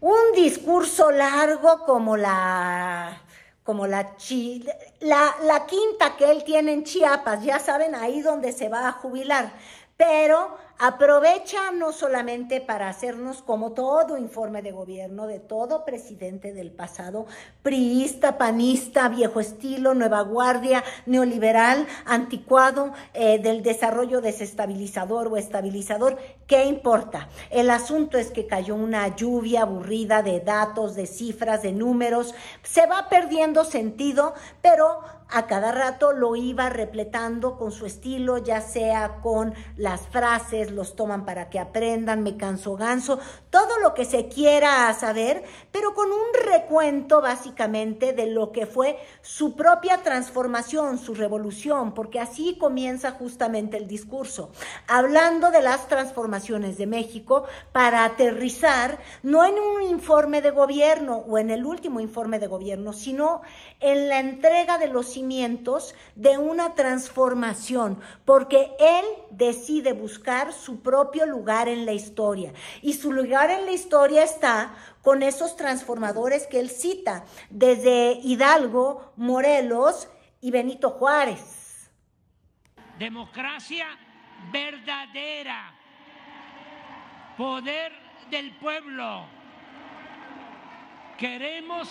Un discurso largo como la quinta que él tiene en Chiapas, ya saben, ahí donde se va a jubilar, pero aprovecha no solamente para hacernos como todo informe de gobierno de todo presidente del pasado, priista, panista, viejo estilo, nueva guardia, neoliberal, anticuado, del desarrollo desestabilizador o estabilizador. ¿Qué importa? El asunto es que cayó una lluvia aburrida de datos, de cifras, de números, se va perdiendo sentido, pero a cada rato lo iba repletando con su estilo, ya sea con las frases, los toman para que aprendan, me canso ganso, todo lo que se quiera saber, pero con un recuento básicamente de lo que fue su propia transformación, su revolución, porque así comienza justamente el discurso, hablando de las transformaciones de México para aterrizar no en un informe de gobierno o en el último informe de gobierno, sino en la entrega de los cimientos de una transformación, porque él decide buscar su propio lugar en la historia, y su lugar en la historia está con esos transformadores que él cita, desde Hidalgo, Morelos y Benito Juárez. Democracia verdadera, poder del pueblo. Queremos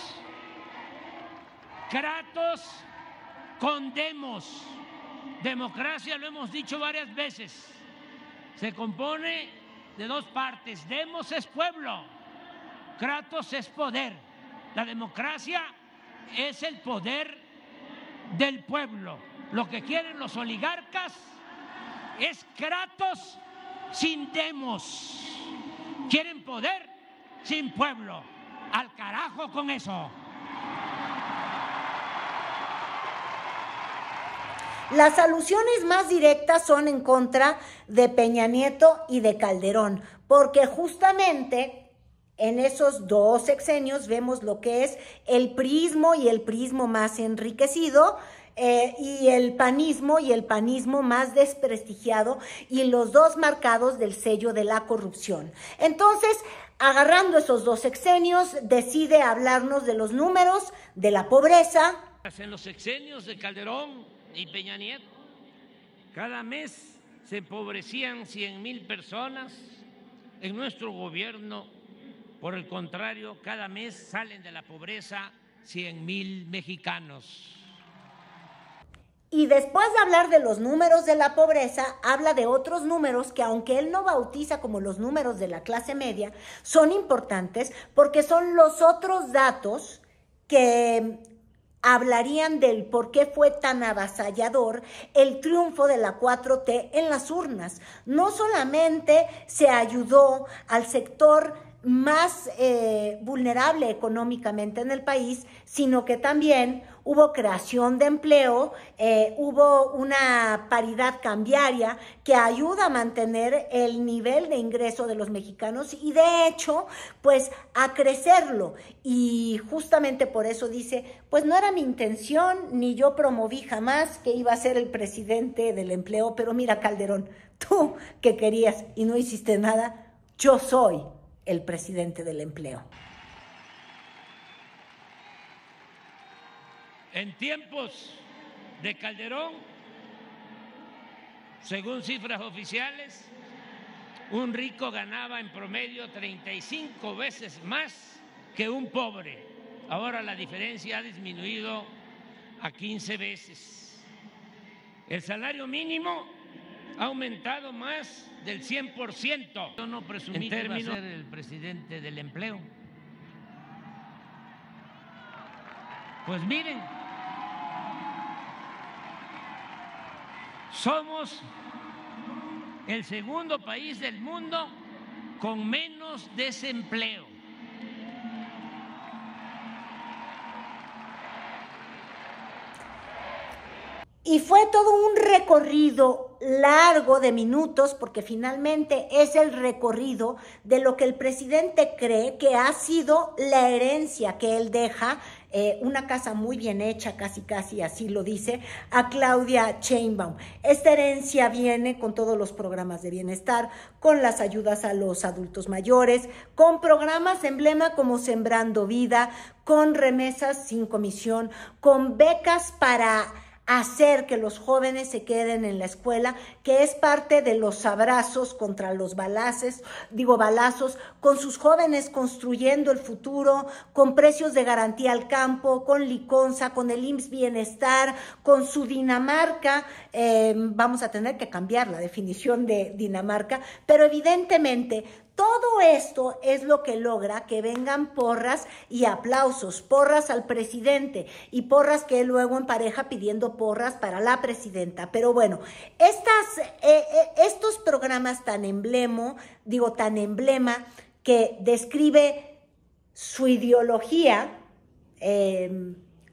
Kratos con demos. Democracia, lo hemos dicho varias veces, se compone de dos partes. Demos es pueblo, Kratos es poder. La democracia es el poder del pueblo. Lo que quieren los oligarcas es Kratos sin demos. Quieren poder sin pueblo. Al carajo con eso. Las alusiones más directas son en contra de Peña Nieto y de Calderón, porque justamente en esos dos sexenios vemos lo que es el priismo y el priismo más enriquecido, y el panismo más desprestigiado, y los dos marcados del sello de la corrupción. Entonces, agarrando esos dos sexenios, decide hablarnos de los números, de la pobreza. En los sexenios de Calderón y Peña Nieto, cada mes se empobrecían 100,000 personas. En nuestro gobierno, por el contrario, cada mes salen de la pobreza 100,000 mexicanos. Y después de hablar de los números de la pobreza, habla de otros números que, aunque él no bautiza como los números de la clase media, son importantes porque son los otros datos que hablarían del por qué fue tan avasallador el triunfo de la 4T en las urnas. No solamente se ayudó al sector más vulnerable económicamente en el país, sino que también hubo creación de empleo, hubo una paridad cambiaria que ayuda a mantener el nivel de ingreso de los mexicanos y de hecho, pues a crecerlo. Y justamente por eso dice, pues no era mi intención, ni yo promoví jamás que iba a ser el presidente del empleo, pero mira, Calderón, tú que querías y no hiciste nada, yo soy el presidente del empleo. En tiempos de Calderón, según cifras oficiales, un rico ganaba en promedio 35 veces más que un pobre. Ahora la diferencia ha disminuido a 15 veces. El salario mínimo ha aumentado más del 100%. Yo no presumí que iba a ser el presidente del empleo. Pues miren, somos el segundo país del mundo con menos desempleo. Y fue todo un recorrido largo de minutos, porque finalmente es el recorrido de lo que el presidente cree que ha sido la herencia que él deja una casa muy bien hecha, casi así lo dice, a Claudia Sheinbaum. Esta herencia viene con todos los programas de bienestar, con las ayudas a los adultos mayores, con programas emblema como Sembrando Vida, con remesas sin comisión, con becas para hacer que los jóvenes se queden en la escuela, que es parte de los abrazos contra los balazos, con sus jóvenes construyendo el futuro, con precios de garantía al campo, con Liconza, con el IMSS Bienestar, con su Dinamarca. Vamos a tener que cambiar la definición de Dinamarca, pero evidentemente todo esto es lo que logra que vengan porras y aplausos, porras al presidente y porras que él luego empareja pidiendo porras para la presidenta. Pero bueno, estos programas tan emblema que describe su ideología,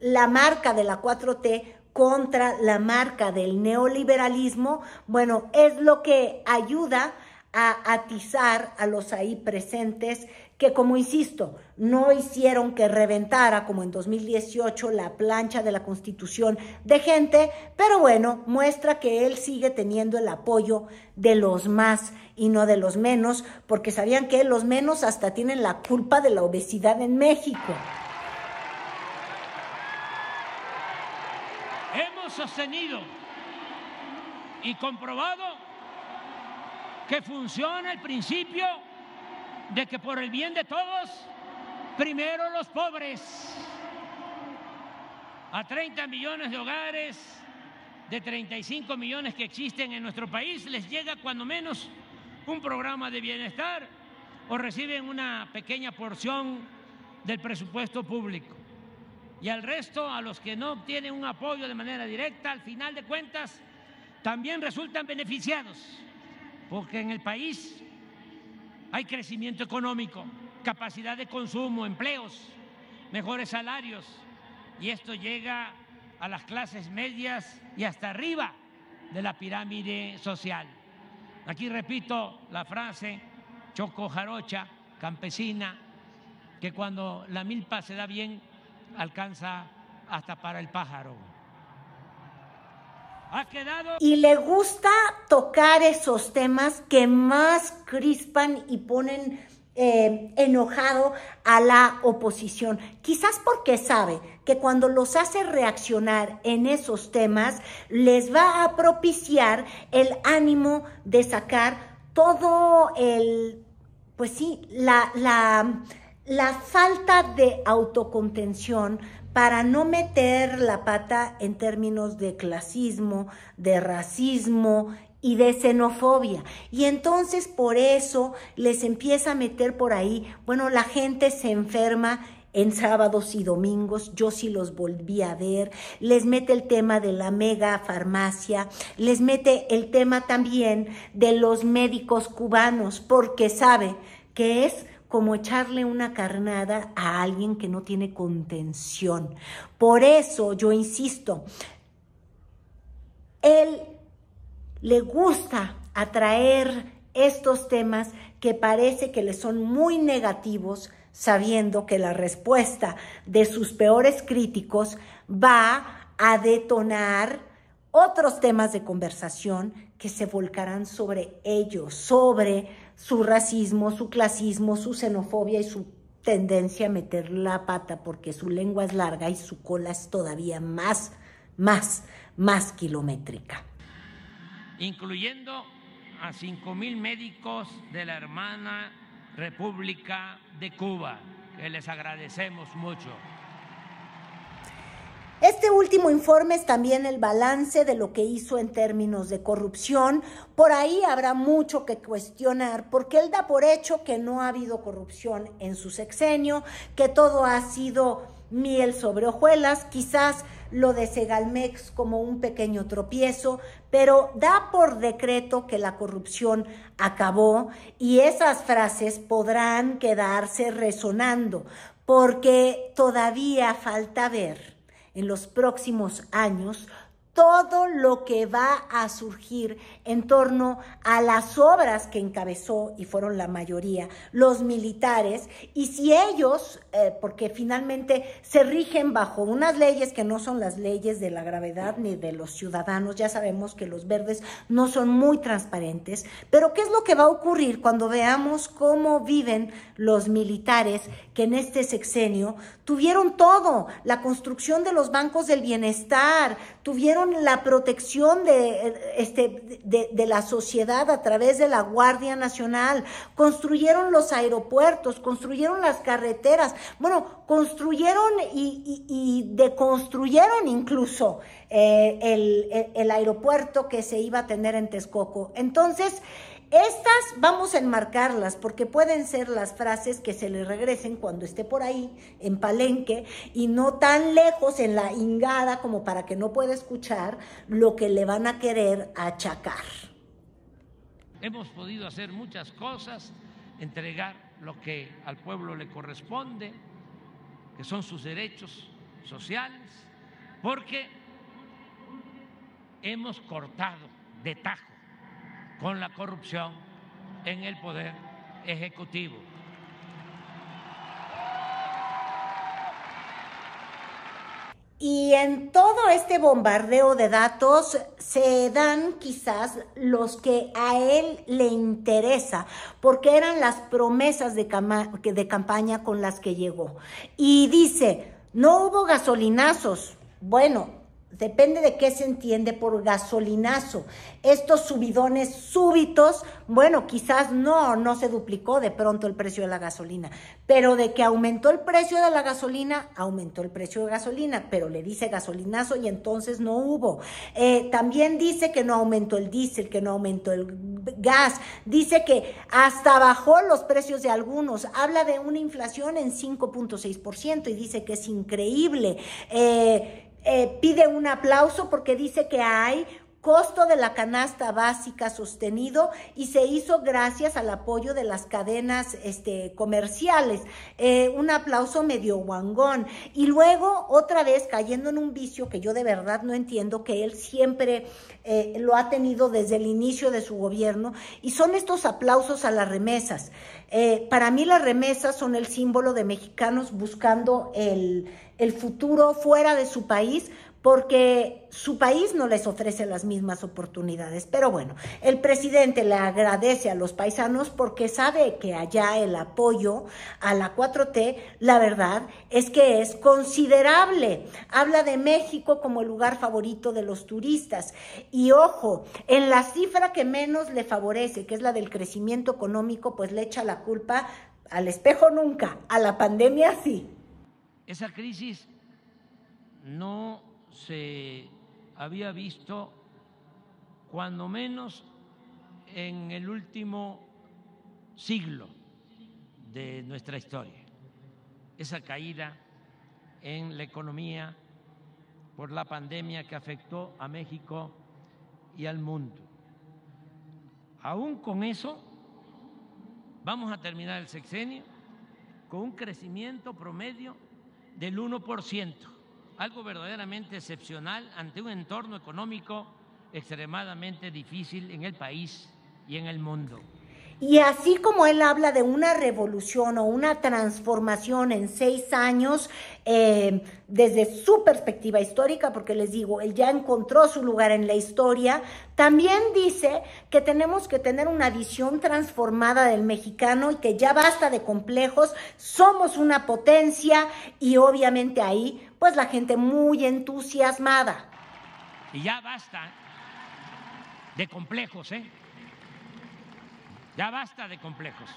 la marca de la 4T contra la marca del neoliberalismo, bueno, es lo que ayuda a atizar a los ahí presentes que, como insisto, no hicieron que reventara como en 2018 la plancha de la Constitución de gente, pero bueno, muestra que él sigue teniendo el apoyo de los más y no de los menos, porque sabían que los menos hasta tienen la culpa de la obesidad en México. Hemos sostenido y comprobado que funciona el principio de que por el bien de todos, primero los pobres. A 30 millones de hogares, de 35 millones que existen en nuestro país, les llega cuando menos un programa de bienestar o reciben una pequeña porción del presupuesto público. Y al resto, a los que no obtienen un apoyo de manera directa, al final de cuentas, también resultan beneficiados, porque en el país hay crecimiento económico, capacidad de consumo, empleos, mejores salarios, y esto llega a las clases medias y hasta arriba de la pirámide social. Aquí repito la frase choco-jarocha, campesina, que cuando la milpa se da bien, alcanza hasta para el pájaro. Y le gusta tocar esos temas que más crispan y ponen enojado a la oposición. Quizás porque sabe que cuando los hace reaccionar en esos temas, les va a propiciar el ánimo de sacar todo la falta de autocontención para no meter la pata en términos de clasismo, de racismo y de xenofobia. Y entonces por eso les empieza a meter por ahí, bueno, la gente se enferma en sábados y domingos, yo sí los volví a ver, les mete el tema de la mega farmacia, les mete el tema también de los médicos cubanos, porque sabe que es como echarle una carnada a alguien que no tiene contención. Por eso yo insisto, él le gusta atraer estos temas que parece que le son muy negativos, sabiendo que la respuesta de sus peores críticos va a detonar otros temas de conversación que se volcarán sobre ellos, sobre su racismo, su clasismo, su xenofobia y su tendencia a meter la pata porque su lengua es larga y su cola es todavía más kilométrica. Incluyendo a 5,000 médicos de la hermana República de Cuba, que les agradecemos mucho. Este último informe es también el balance de lo que hizo en términos de corrupción. Por ahí habrá mucho que cuestionar, porque él da por hecho que no ha habido corrupción en su sexenio, que todo ha sido miel sobre hojuelas, quizás lo de Segalmex como un pequeño tropiezo, pero da por decreto que la corrupción acabó y esas frases podrán quedarse resonando, porque todavía falta ver en los próximos años todo lo que va a surgir en torno a las obras que encabezó, y fueron la mayoría, los militares, y si ellos, porque finalmente se rigen bajo unas leyes que no son las leyes de la gravedad ni de los ciudadanos, ya sabemos que los verdes no son muy transparentes, pero ¿qué es lo que va a ocurrir cuando veamos cómo viven los militares que en este sexenio tuvieron todo, la construcción de los bancos del bienestar, tuvieron la protección de la sociedad a través de la Guardia Nacional, construyeron los aeropuertos, construyeron las carreteras, bueno, construyeron y deconstruyeron incluso el aeropuerto que se iba a tener en Texcoco? Entonces, estas vamos a enmarcarlas porque pueden ser las frases que se le regresen cuando esté por ahí en Palenque y no tan lejos en la hingada como para que no pueda escuchar lo que le van a querer achacar. Hemos podido hacer muchas cosas, entregar lo que al pueblo le corresponde, que son sus derechos sociales, porque hemos cortado de tajo con la corrupción en el Poder Ejecutivo. Y en todo este bombardeo de datos se dan quizás los que a él le interesa, porque eran las promesas de campaña con las que llegó. Y dice, no hubo gasolinazos. Bueno, depende de qué se entiende por gasolinazo. Estos subidones súbitos, bueno, quizás no se duplicó de pronto el precio de la gasolina, pero de que aumentó el precio de la gasolina, aumentó el precio de gasolina, pero le dice gasolinazo y entonces no hubo. También dice que no aumentó el diésel, que no aumentó el gas, dice que hasta bajó los precios de algunos, habla de una inflación en 5.6% y dice que es increíble. Pide un aplauso porque dice que hay costo de la canasta básica sostenido y se hizo gracias al apoyo de las cadenas comerciales. Un aplauso medio guangón. Y luego, otra vez, cayendo en un vicio que yo de verdad no entiendo, que él siempre lo ha tenido desde el inicio de su gobierno, y son estos aplausos a las remesas. Para mí las remesas son el símbolo de mexicanos buscando el futuro fuera de su país, porque su país no les ofrece las mismas oportunidades. Pero bueno, el presidente le agradece a los paisanos porque sabe que allá el apoyo a la 4T, la verdad es que es considerable. Habla de México como el lugar favorito de los turistas. Y ojo, en la cifra que menos le favorece, que es la del crecimiento económico, pues le echa la culpa al espejo nunca, a la pandemia sí. Esa crisis no se había visto, cuando menos en el último siglo de nuestra historia. Esa caída en la economía por la pandemia que afectó a México y al mundo. Aún con eso, vamos a terminar el sexenio con un crecimiento promedio del 1%, algo verdaderamente excepcional ante un entorno económico extremadamente difícil en el país y en el mundo. Y así como él habla de una revolución o una transformación en 6 años, desde su perspectiva histórica, porque les digo, él ya encontró su lugar en la historia, también dice que tenemos que tener una visión transformada del mexicano y que ya basta de complejos, somos una potencia, y obviamente ahí, pues la gente muy entusiasmada. Y ya basta de complejos, Ya basta de complejos,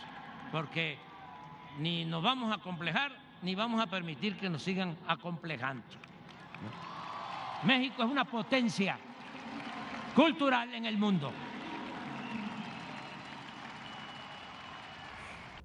porque ni nos vamos a complejar, ni vamos a permitir que nos sigan acomplejando. México es una potencia cultural en el mundo.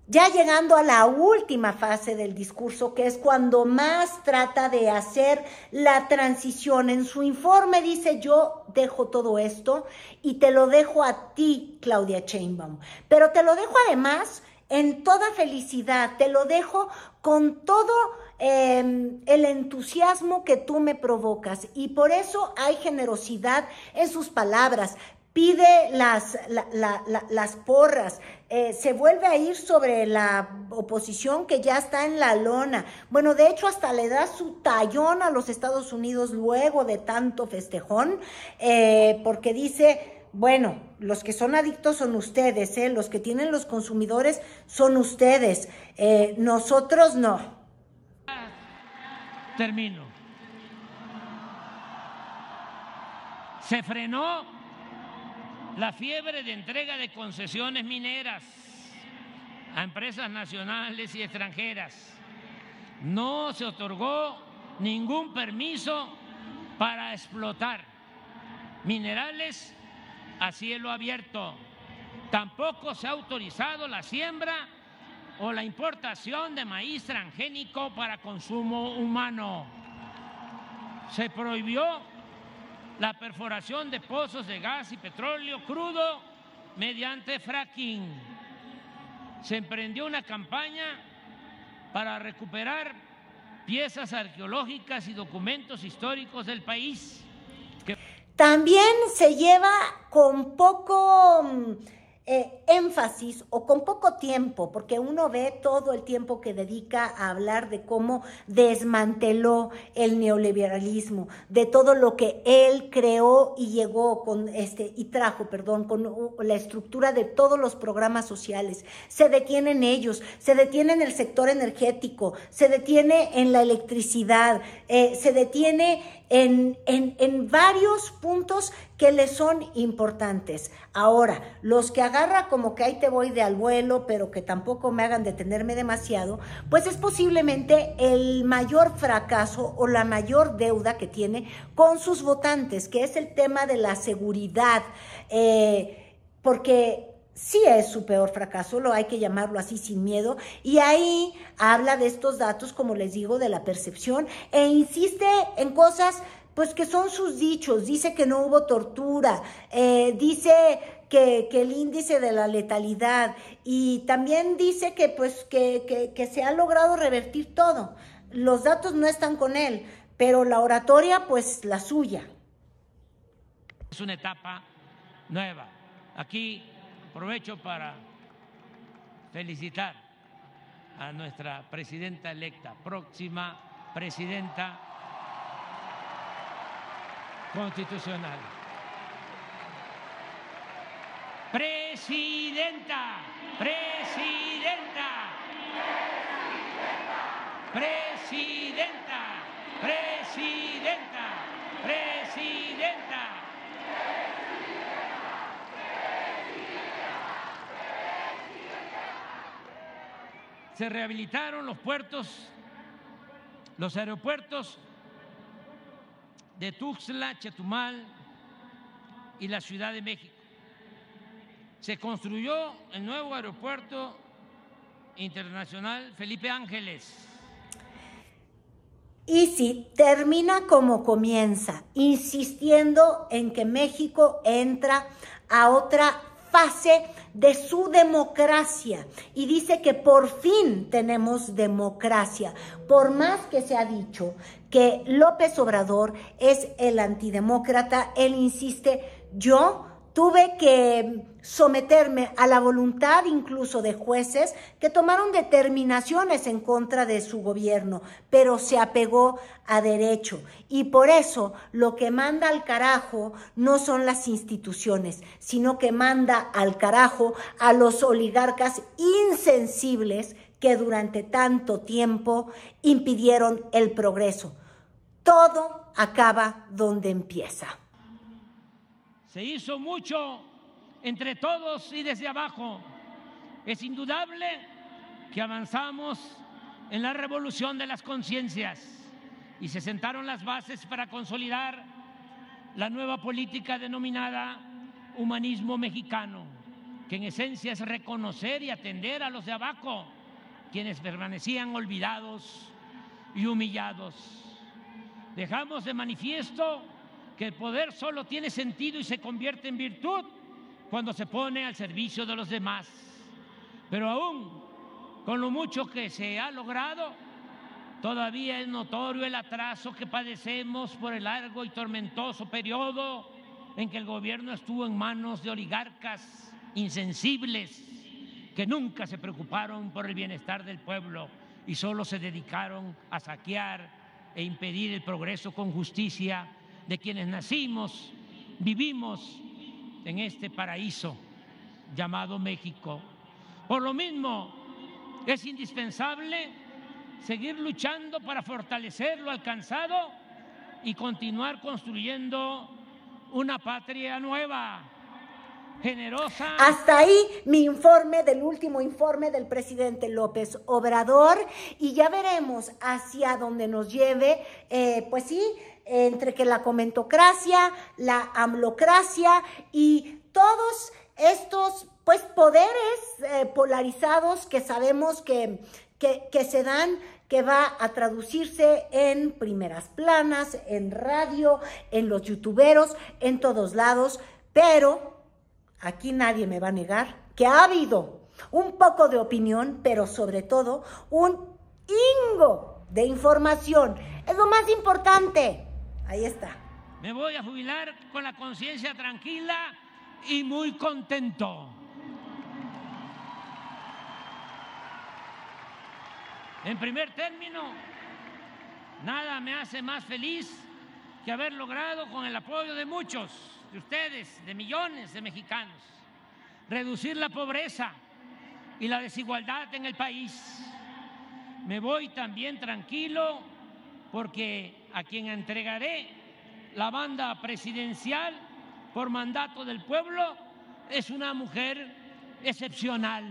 Ya llegando a la última fase del discurso, que es cuando más trata de hacer la transición. En su informe dice: yo dejo todo esto y te lo dejo a ti, Claudia Sheinbaum, pero te lo dejo además en toda felicidad, te lo dejo con todo el entusiasmo que tú me provocas, y por eso hay generosidad en sus palabras. Pide las porras, se vuelve a ir sobre la oposición que ya está en la lona. Bueno, de hecho hasta le da su tallón a los Estados Unidos luego de tanto festejón, porque dice, bueno, los que son adictos son ustedes, los que tienen los consumidores son ustedes, nosotros no. Termino. Se frenó la fiebre de entrega de concesiones mineras a empresas nacionales y extranjeras. No se otorgó ningún permiso para explotar minerales a cielo abierto. Tampoco se ha autorizado la siembra o la importación de maíz transgénico para consumo humano. Se prohibió la perforación de pozos de gas y petróleo crudo mediante fracking. Se emprendió una campaña para recuperar piezas arqueológicas y documentos históricos del país. También se lleva con poco énfasis o con poco tiempo, porque uno ve todo el tiempo que dedica a hablar de cómo desmanteló el neoliberalismo, de todo lo que él creó y llegó con con la estructura de todos los programas sociales. Se detiene en ellos, se detiene en el sector energético, se detiene en la electricidad, se detiene en varios puntos que le son importantes. Ahora, los que agarra como que ahí te voy de al vuelo, pero que tampoco me hagan detenerme demasiado, pues es posiblemente el mayor fracaso o la mayor deuda que tiene con sus votantes, que es el tema de la seguridad, porque sí es su peor fracaso, lo hay que llamarlo así sin miedo, y ahí habla de estos datos, como les digo, de la percepción, e insiste en cosas pues que son sus dichos. Dice que no hubo tortura, dice que el índice de la letalidad, y también dice que pues que se ha logrado revertir todo. Los datos no están con él, pero la oratoria pues la suya. Es una etapa nueva. Aquí aprovecho para felicitar a nuestra presidenta electa, próxima presidenta constitucional. Presidenta, presidenta, presidenta, presidenta, presidenta. Se rehabilitaron los puertos, los aeropuertos de Tuxtla, Chetumal y la Ciudad de México. Se construyó el nuevo aeropuerto internacional Felipe Ángeles. Y sí, termina como comienza, insistiendo en que México entra a otra fase de su democracia, y dice que por fin tenemos democracia, por más que se ha dicho que López Obrador es el antidemócrata. Él insiste, yo tuve que someterme a la voluntad incluso de jueces que tomaron determinaciones en contra de su gobierno, pero se apegó a derecho. Y por eso lo que manda al carajo no son las instituciones, sino que manda al carajo a los oligarcas insensibles que durante tanto tiempo impidieron el progreso. Todo acaba donde empieza. Se hizo mucho entre todos y desde abajo. Es indudable que avanzamos en la revolución de las conciencias y se sentaron las bases para consolidar la nueva política denominada humanismo mexicano, que en esencia es reconocer y atender a los de abajo, quienes permanecían olvidados y humillados. Dejamos de manifiesto que el poder solo tiene sentido y se convierte en virtud cuando se pone al servicio de los demás. Pero aún con lo mucho que se ha logrado, todavía es notorio el atraso que padecemos por el largo y tormentoso periodo en que el gobierno estuvo en manos de oligarcas insensibles que nunca se preocuparon por el bienestar del pueblo y solo se dedicaron a saquear e impedir el progreso con justicia de quienes nacimos, vivimos en este paraíso llamado México. Por lo mismo, es indispensable seguir luchando para fortalecer lo alcanzado y continuar construyendo una patria nueva, generosa. Hasta ahí mi informe del último informe del presidente López Obrador, y ya veremos hacia dónde nos lleve, pues sí, entre que la comentocracia, la amlocracia y todos estos pues poderes polarizados que sabemos que se dan, que va a traducirse en primeras planas, en radio, en los youtuberos, en todos lados, pero aquí nadie me va a negar que ha habido un poco de opinión, pero sobre todo un hingo de información. Es lo más importante. Ahí está. Me voy a jubilar con la conciencia tranquila y muy contento. En primer término, nada me hace más feliz que haber logrado, con el apoyo de muchos de ustedes, de millones de mexicanos, reducir la pobreza y la desigualdad en el país. Me voy también tranquilo porque a quien entregaré la banda presidencial por mandato del pueblo es una mujer excepcional,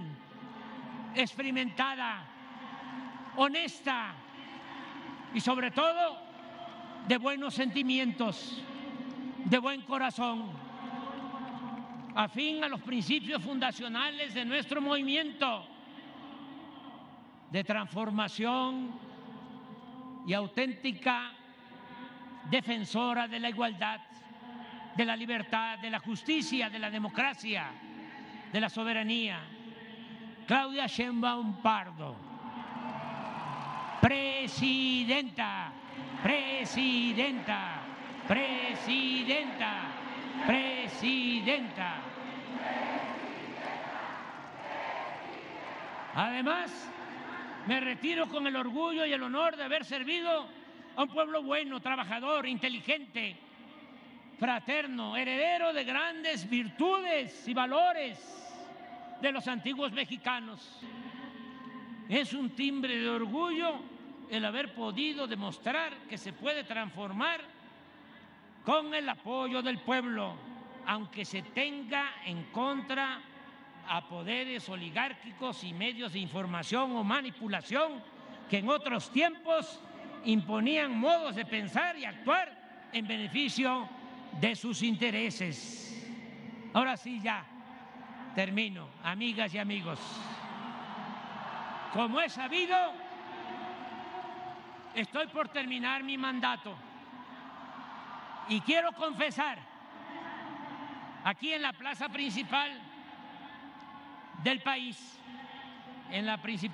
experimentada, honesta y sobre todo de buenos sentimientos, de buen corazón, afín a los principios fundacionales de nuestro movimiento de transformación y auténtica defensora de la igualdad, de la libertad, de la justicia, de la democracia, de la soberanía. Claudia Sheinbaum Pardo, presidenta, presidenta, presidenta, presidenta. Además, me retiro con el orgullo y el honor de haber servido a un pueblo bueno, trabajador, inteligente, fraterno, heredero de grandes virtudes y valores de los antiguos mexicanos. Es un timbre de orgullo el haber podido demostrar que se puede transformar con el apoyo del pueblo, aunque se tenga en contra a poderes oligárquicos y medios de información o manipulación que en otros tiempos imponían modos de pensar y actuar en beneficio de sus intereses. Ahora sí, ya termino, amigas y amigos. Como es sabido, estoy por terminar mi mandato y quiero confesar aquí en la plaza principal del país, en la principal